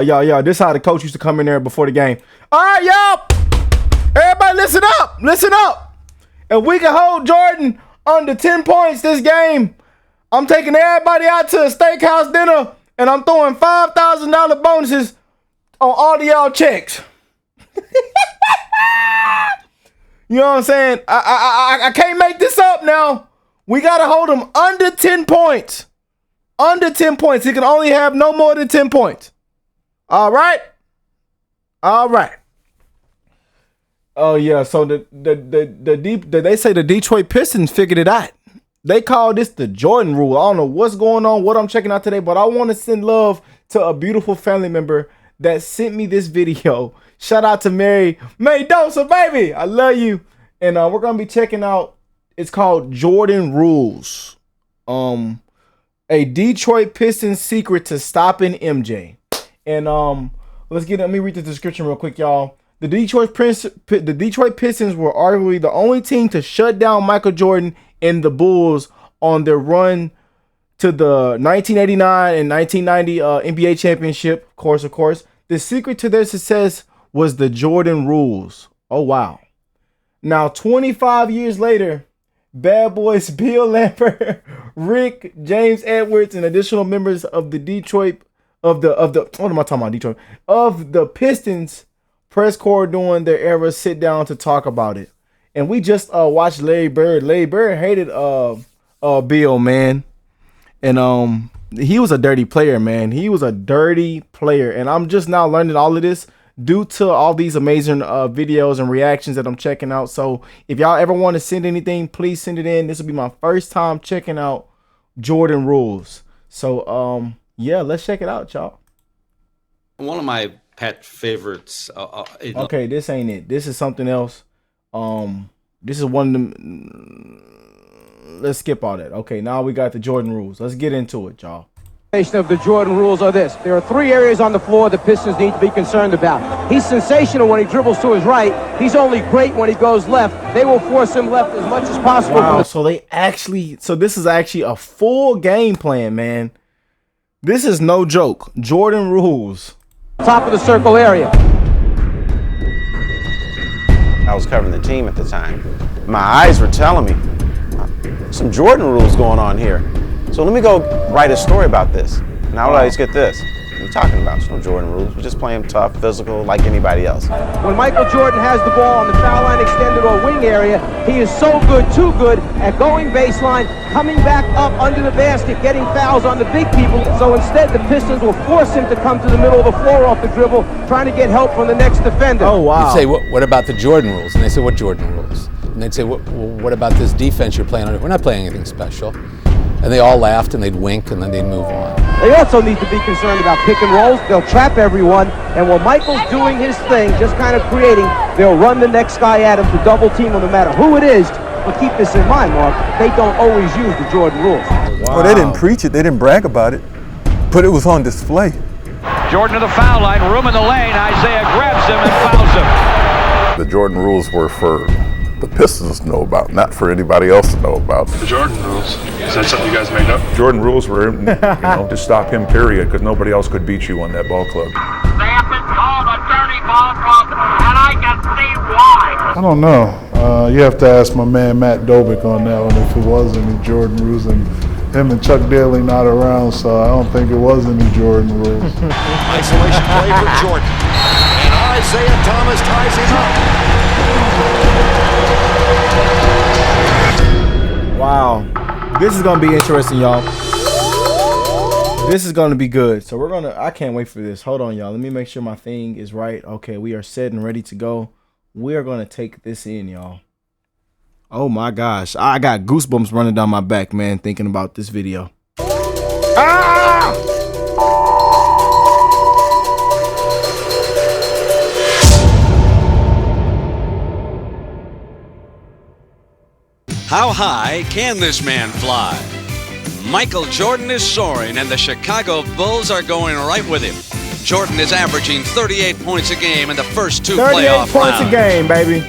Yo, this is how the coach used to come in there before the game. All right, y'all. Everybody listen up. Listen up. If we can hold Jordan under 10 points this game, I'm taking everybody out to a steakhouse dinner, and I'm throwing $5,000 bonuses on all of y'all checks. You know what I'm saying? I can't make this up now. We got to hold him under 10 points. Under 10 points. He can only have no more than 10 points. All right? All right. Oh, yeah. So they say the Detroit Pistons figured it out. They call this the Jordan rule. I don't know what's going on, what I'm checking out today, but I want to send love to a beautiful family member that sent me this video. Shout out to Mary Dosa, baby. I love you. And we're going to be checking out, it's called Jordan Rules. A Detroit Pistons secret to stopping MJ. And let me read the description real quick, y'all. The Detroit Pistons were arguably the only team to shut down Michael Jordan and the Bulls on their run to the 1989 and 1990 NBA championship. Of course. The secret to their success was the Jordan Rules. Oh, wow. Now, 25 years later, bad boys Bill Lambert, Rick, James Edwards, and additional members of the Pistons press corps during their era sit down to talk about it. And we just watched Larry Bird. Larry Bird hated Bill, man. And he was a dirty player, man. He was a dirty player. And I'm just now learning all of this due to all these amazing videos and reactions that I'm checking out. So if y'all ever want to send anything, please send it in. This will be my first time checking out Jordan Rules. So yeah, let's check it out, y'all. One of my pet favorites. Okay, this ain't it. This is something else. This is one of them. Let's skip all that. Okay, now we got the Jordan Rules. Let's get into it, y'all. Of the Jordan Rules are this. There are 3 areas on the floor the Pistons need to be concerned about. He's sensational when he dribbles to his right. He's only great when he goes left. They will force him left as much as possible. Wow, so this is actually a full game plan, man. This is no joke. Jordan Rules. Top of the circle area. I was covering the team at the time. My eyes were telling me some Jordan Rules going on here. So let me go write a story about this. Now I always get this. What are you talking about? There's no Jordan Rules. We just play him tough, physical, like anybody else. When Michael Jordan has the ball on the foul line extended or wing area, he is so good, too good at going baseline, coming back up under the basket, getting fouls on the big people. So instead, the Pistons will force him to come to the middle of the floor off the dribble, trying to get help from the next defender. Oh, wow. You'd say, what about the Jordan Rules? And they say, what Jordan Rules? And they'd say, what about this defense you're playing on? We're not playing anything special. And they all laughed and they'd wink and then they'd move on. They also need to be concerned about pick and rolls. They'll trap everyone. And while Michael's doing his thing, just kind of creating, they'll run the next guy at him to double team him no matter who it is. But keep this in mind, Mark, they don't always use the Jordan Rules. Wow. Well, they didn't preach it. They didn't brag about it. But it was on display. Jordan to the foul line, room in the lane. Isiah grabs him and fouls him. The Jordan Rules were for the Pistons to know about, not for anybody else to know about. The Jordan Rules, is that something you guys made up? Jordan Rules were, to stop him, period, because nobody else could beat you on that ball club. They have been called a dirty ball club, and I can see why. I don't know. You have to ask my man Matt Dobick on that one if it was any Jordan Rules, and him and Chuck Daly not around, so I don't think it was any Jordan Rules. Isolation play for Jordan, and Isiah Thomas ties him up. Wow, this is gonna be interesting, y'all. This is gonna be good. So I can't wait for this. Hold on, y'all. Let me make sure my thing is right. Okay, we are set and ready to go. We are gonna take this in, y'all. Oh my gosh, I got goosebumps running down my back, man, thinking about this video. Ah! How high can this man fly? Michael Jordan is soaring, and the Chicago Bulls are going right with him. Jordan is averaging 38 points a game in the first 2 playoff 38 points a game, baby.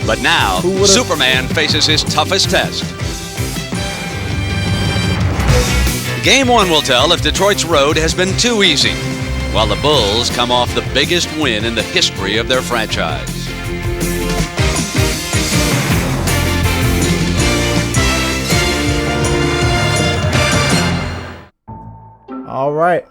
But now, Superman faces his toughest test. Game 1 will tell if Detroit's road has been too easy. while the Bulls come off the biggest win in the history of their franchise. All right.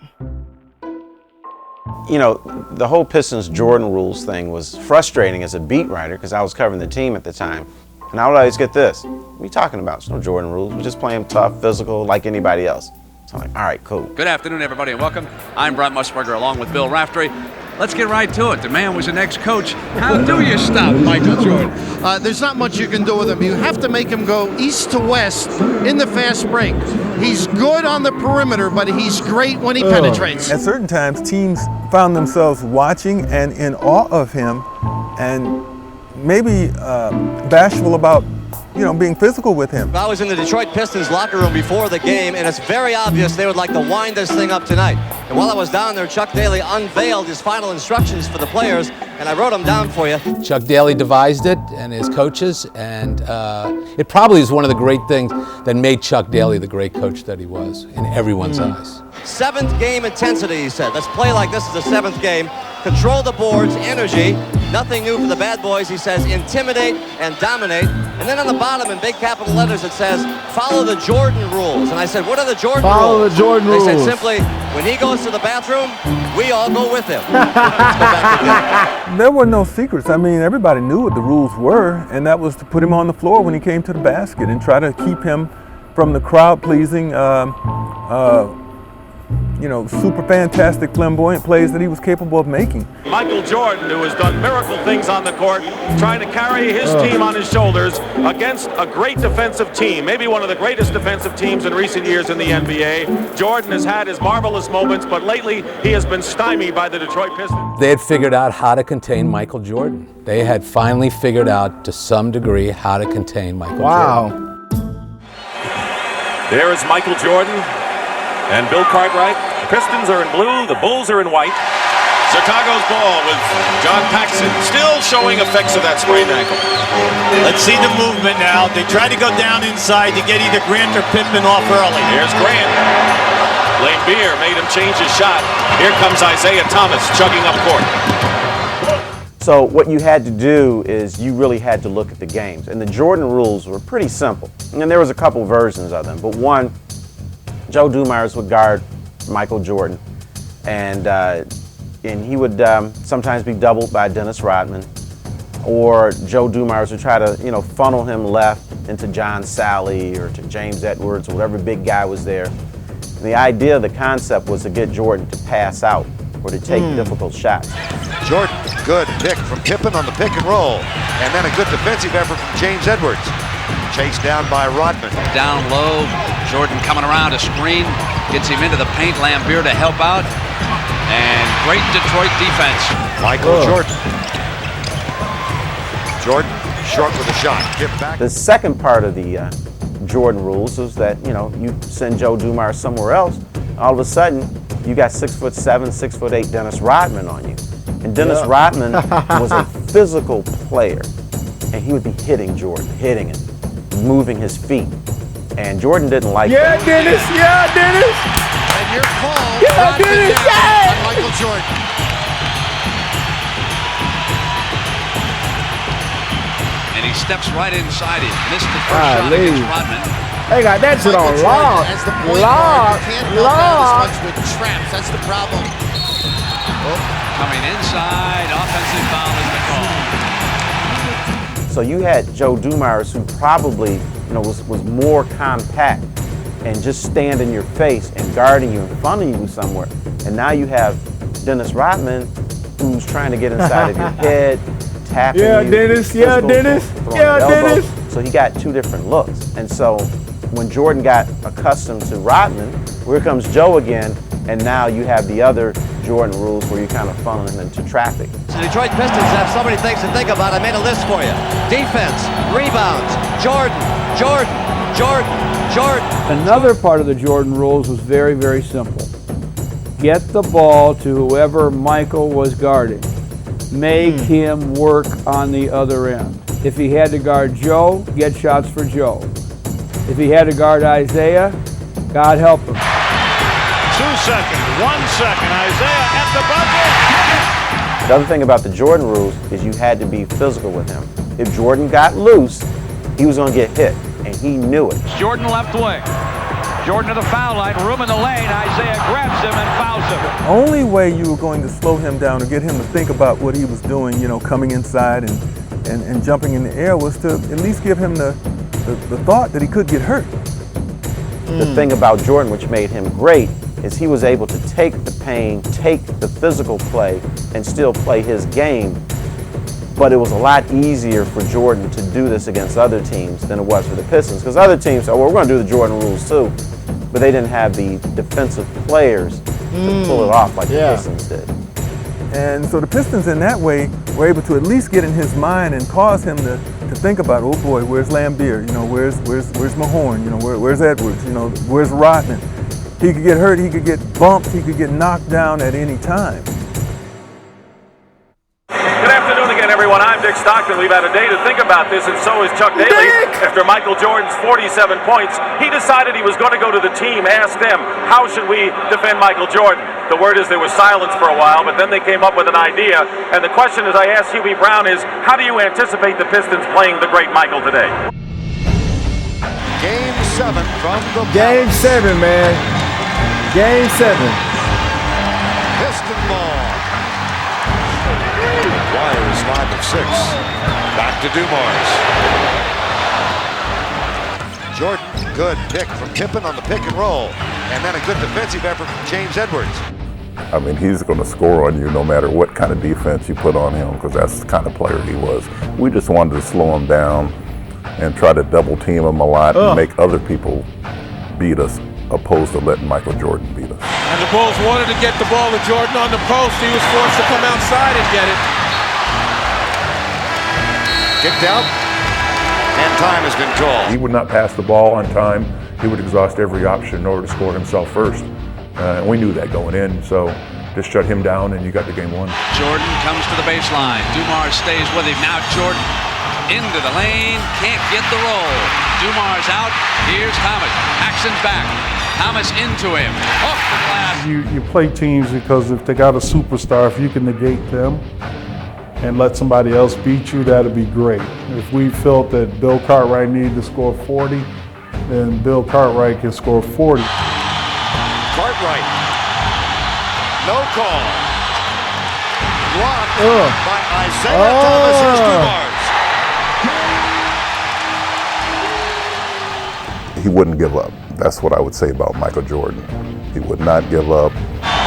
You know, the whole Pistons Jordan rules thing was frustrating as a beat writer because I was covering the team at the time. And I would always get this. What are you talking about? There's no Jordan rules. We just play them tough, physical, like anybody else. So I'm like, all right, cool. Good afternoon, everybody, and welcome. I'm Brent Musburger along with Bill Raftery. Let's get right to it. The man was an ex-coach. How do you stop Michael Jordan? There's not much you can do with him. You have to make him go east to west in the fast break. He's good on the perimeter, but he's great when he penetrates. At certain times, teams found themselves watching and in awe of him and maybe bashful about, you know, being physical with him. I was in the Detroit Pistons locker room before the game, and it's very obvious they would like to wind this thing up tonight. And while I was down there, Chuck Daly unveiled his final instructions for the players, and I wrote them down for you. Chuck Daly devised it, and his coaches, and it probably is one of the great things that made Chuck Daly the great coach that he was in everyone's eyes. Seventh game intensity, he said. Let's play like this is the seventh game. Control the boards, energy. Nothing new for the bad boys, he says. Intimidate and dominate. And then on the bottom in big capital letters it says, follow the Jordan rules. And I said, what are the Jordan rules? Follow the Jordan rules. They said simply, when he goes to the bathroom, we all go with him. Let's go back again. There were no secrets. I mean, everybody knew what the rules were, and that was to put him on the floor when he came to the basket and try to keep him from the crowd-pleasing, you know, super fantastic, flamboyant plays that he was capable of making. Michael Jordan, who has done miracle things on the court, trying to carry his team on his shoulders against a great defensive team, maybe one of the greatest defensive teams in recent years in the NBA. Jordan has had his marvelous moments, but lately he has been stymied by the Detroit Pistons. They had figured out how to contain Michael Jordan. They had finally figured out to some degree how to contain Michael Jordan. There is Michael Jordan and Bill Cartwright. The Pistons are in blue, the Bulls are in white. Chicago's ball with John Paxson still showing effects of that sprained ankle. Let's see the movement now. They try to go down inside to get either Grant or Pittman off early. Here's Grant. Lane Beer made him change his shot. Here comes Isiah Thomas chugging up court. So what you had to do is you really had to look at the games. And the Jordan rules were pretty simple. And there was a couple versions of them. But one, Joe Dumars would guard Michael Jordan, and he would sometimes be doubled by Dennis Rodman, or Joe Dumars would try to, you know, funnel him left into John Sally or to James Edwards or whatever big guy was there. And the idea, the concept was to get Jordan to pass out or to take difficult shots. Jordan, good pick from Pippen on the pick and roll, and then a good defensive effort from James Edwards. Chased down by Rodman. Down low, Jordan coming around a screen, gets him into the paint, Lambeer to help out, and great Detroit defense. Michael Jordan. Jordan, short with a shot. Get back. The second part of the Jordan rules was that, you know, you send Joe Dumars somewhere else, all of a sudden you got 6'7", 6'8" Dennis Rodman on you. And Dennis Rodman was a physical player, and he would be hitting Jordan, hitting him, moving his feet. And Jordan didn't like that. Dennis! Yeah, Dennis! And your call, Dennis! On Michael Jordan. And he steps right inside him. Missed the first shot against Rodman. They got that shit on lock. As the point guard, you can't help out as much with traps. That's the problem. Coming inside, offensive foul is the call. So you had Joe Dumars, who probably, you know, was more compact and just stand in your face and guarding you and funneling you somewhere. And now you have Dennis Rodman, who's trying to get inside of your head, tapping you. Dennis. Dennis. So he got two different looks. And so when Jordan got accustomed to Rodman, here comes Joe again, and now you have the other Jordan rules where you kind of funnel him into traffic. So the Detroit Pistons have so many things to think about. I made a list for you. Defense, rebounds, Jordan, Jordan, Jordan, Jordan. Another part of the Jordan rules was very, very simple. Get the ball to whoever Michael was guarding. Make him work on the other end. If he had to guard Joe, get shots for Joe. If he had to guard Isiah, God help him. 2 seconds, 1 second. Isiah at the The other thing about the Jordan rules is you had to be physical with him. If Jordan got loose, he was going to get hit, and he knew it. Jordan left wing. Jordan to the foul line, room in the lane. Isiah grabs him and fouls him. The only way you were going to slow him down or get him to think about what he was doing, you know, coming inside and jumping in the air, was to at least give him the thought that he could get hurt. The thing about Jordan, which made him great, is he was able to take the pain, take the physical play, and still play his game. But it was a lot easier for Jordan to do this against other teams than it was for the Pistons. Because other teams said, well, we're going to do the Jordan rules too. But they didn't have the defensive players to pull it off like the Pistons did. And so the Pistons in that way were able to at least get in his mind and cause him to think about, oh boy, where's Lambeer? You know, where's Mahorn? You know, where's Edwards? You know, where's Rodman? He could get hurt, he could get bumped, he could get knocked down at any time. Good afternoon again, everyone. I'm Dick Stockton. We've had a day to think about this, and so is Chuck Daly. After Michael Jordan's 47 points, he decided he was going to go to the team, ask them, how should we defend Michael Jordan? The word is there was silence for a while, but then they came up with an idea. And the question, as I asked Hubie Brown, is how do you anticipate the Pistons playing the great Michael today? Game 7 from the Game 7, man. Game 7. Piston ball. Wires 5 of 6. Back to Dumars. Jordan, good pick from Pippen on the pick and roll. And then a good defensive effort from James Edwards. I mean, he's going to score on you no matter what kind of defense you put on him, because that's the kind of player he was. We just wanted to slow him down and try to double team him a lot and make other people beat us, opposed to letting Michael Jordan beat us. And the Bulls wanted to get the ball to Jordan on the post. He was forced to come outside and get it. Kicked out, and time has been called. He would not pass the ball on time. He would exhaust every option in order to score himself first. And we knew that going in, so just shut him down and you got the game won. Jordan comes to the baseline. Dumars stays with him. Now Jordan into the lane. Can't get the roll. Dumars out. Here's Thomas. Paxson's back. Thomas into him. Off the glass. You play teams because if they got a superstar, if you can negate them and let somebody else beat you, that'd be great. If we felt that Bill Cartwright needed to score 40, then Bill Cartwright can score 40. Cartwright. No call. Blocked by Isiah Thomas. Here's Dumars. He wouldn't give up. That's what I would say about Michael Jordan. He would not give up.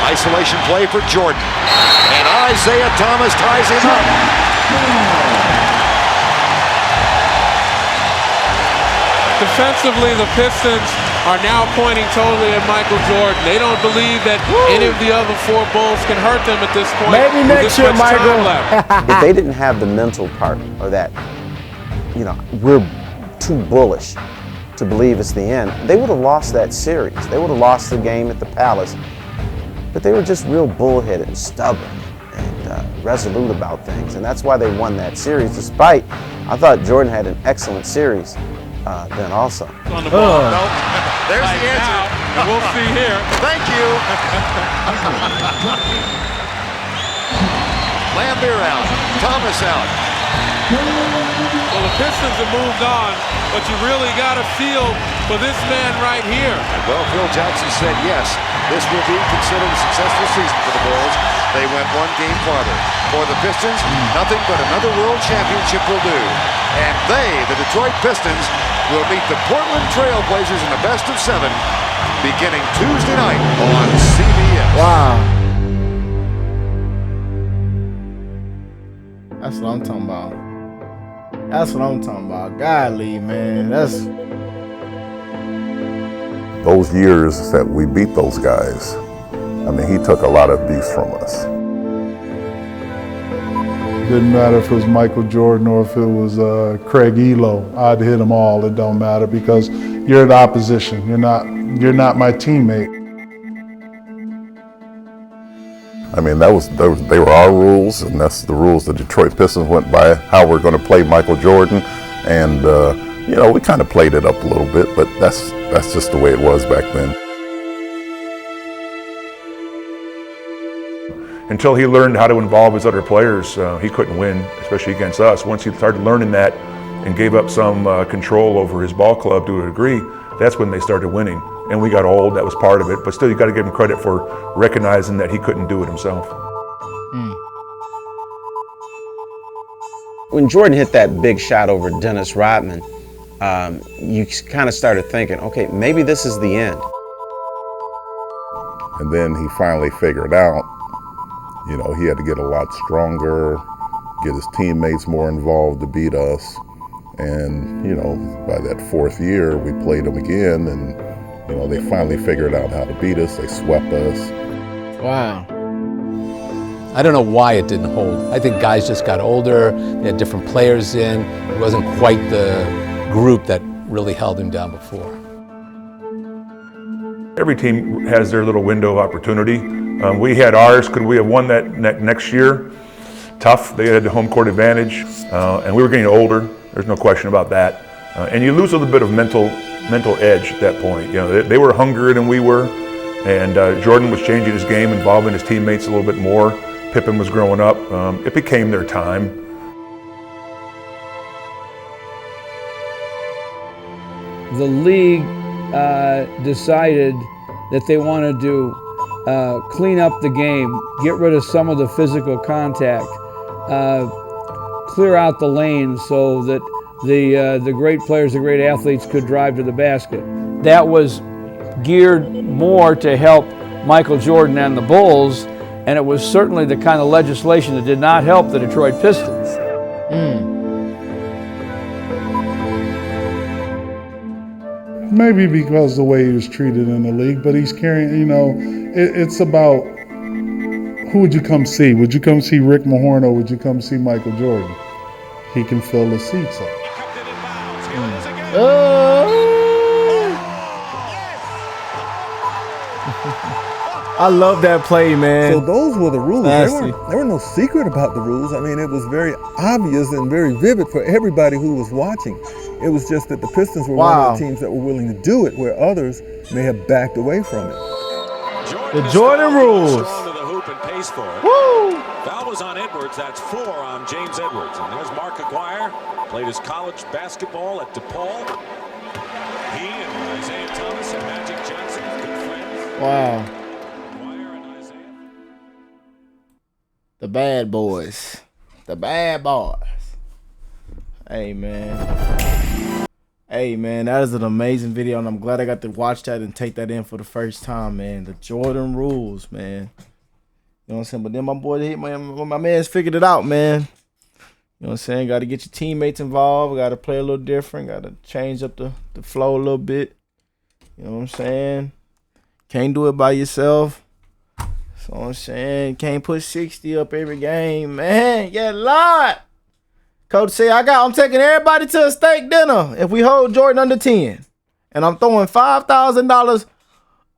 Isolation play for Jordan. And Isiah Thomas ties him up. Defensively, the Pistons are now pointing totally at Michael Jordan. They don't believe that any of the other 4 Bulls can hurt them at this point. Maybe next year, Michael. If they didn't have the mental part, or that, you know, we're too bullish to believe it's the end, they would have lost that series. They would have lost the game at the Palace. But they were just real bullheaded and stubborn and resolute about things. And that's why they won that series, despite, I thought Jordan had an excellent series then also. On the ball. No. There's the answer. Now, we'll see here. Thank you. Lambeer out. Thomas out. Well, the Pistons have moved on, but you really got a feel for this man right here. And well, Phil Jackson said yes, this will be considered a successful season for the Bulls. They went 1 game farther. For the Pistons, nothing but another world championship will do. And they, the Detroit Pistons, will meet the Portland Trail Blazers in the best of 7 beginning Tuesday night on CBS. Wow. That's what I'm talking about. That's what I'm talking about. Golly, man. That's... Those years that we beat those guys, I mean, he took a lot of abuse from us. Didn't matter if it was Michael Jordan or if it was Craig Elo. I'd hit them all. It don't matter because you're the opposition. You're not my teammate. I mean, they were our rules, and that's the rules the Detroit Pistons went by, how we're going to play Michael Jordan. And, you know, we kind of played it up a little bit, but that's just the way it was back then. until he learned how to involve his other players, he couldn't win, especially against us. Once he started learning that and gave up some control over his ball club to a degree, that's when they started winning. And we got old, that was part of it, but still you got to give him credit for recognizing that he couldn't do it himself. When Jordan hit that big shot over Dennis Rodman, you kind of started thinking, okay, maybe this is the end. And then he finally figured out, you know, he had to get a lot stronger, get his teammates more involved to beat us. And, you know, by that fourth year, we played them again, and, you know, they finally figured out how to beat us. They swept us. Wow. I don't know why it didn't hold. I think guys just got older. They had different players in. It wasn't quite the group that really held him down before. Every team has their little window of opportunity. We had ours. Could we have won that next year? Tough. They had the home court advantage, and we were getting older. There's no question about that. And you lose a little bit of mental edge at that point. You know, they were hungrier than we were, and Jordan was changing his game, involving his teammates a little bit more. Pippen was growing up. It became their time. The league decided that they wanted to clean up the game, get rid of some of the physical contact, clear out the lanes so that the great players, the great athletes could drive to the basket. That was geared more to help Michael Jordan and the Bulls, and it was certainly the kind of legislation that did not help the Detroit Pistons. Maybe because the way he was treated in the league, but he's carrying, you know, it's about who would you come see? Would you come see Rick Mahorn or would you come see Michael Jordan? He can fill the seats up. I love that play, man. So those were the rules. Nasty. There were no secret about the rules. I mean, it was very obvious and very vivid for everybody who was watching. It was just that the Pistons were one of the teams that were willing to do it, where others may have backed away from it. The Jordan rules. Woo! Foul was on Edwards. That's 4 on James Edwards. And there's Mark Aguirre. Played his college basketball at DePaul. He and Isaiah Thomas and Magic Johnson, good friends. Wow. The bad boys. The bad boys. Hey, man. Hey, man, that is an amazing video, and I'm glad I got to watch that and take that in for the first time, man. The Jordan rules, man. You know what I'm saying? But then my boy, my man's figured it out, man. You know what I'm saying? Got to get your teammates involved. Got to play a little different. Got to change up the flow a little bit. You know what I'm saying? Can't do it by yourself. So I'm saying, can't put 60 up every game, man. Yeah, Lord. Coach said, I'm taking everybody to a steak dinner if we hold Jordan under 10. And I'm throwing $5,000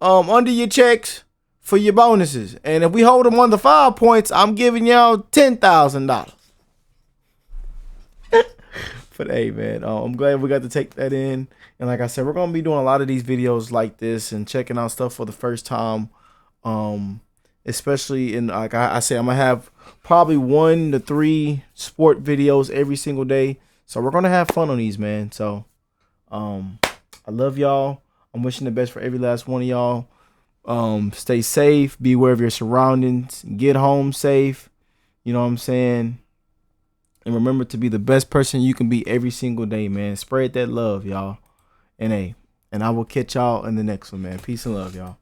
under your checks for your bonuses. And if we hold him under 5 points, I'm giving y'all $10,000. But hey, man, I'm glad we got to take that in. And like I said, we're going to be doing a lot of these videos like this and checking out stuff for the first time. Especially in, like I say, I'm going to have probably 1 to 3 sport videos every single day. So we're going to have fun on these, man. So I love y'all. I'm wishing the best for every last one of y'all. Stay safe. Be aware of your surroundings. Get home safe. You know what I'm saying? And remember to be the best person you can be every single day, man. Spread that love, y'all. And hey, and I will catch y'all in the next one, man. Peace and love, y'all.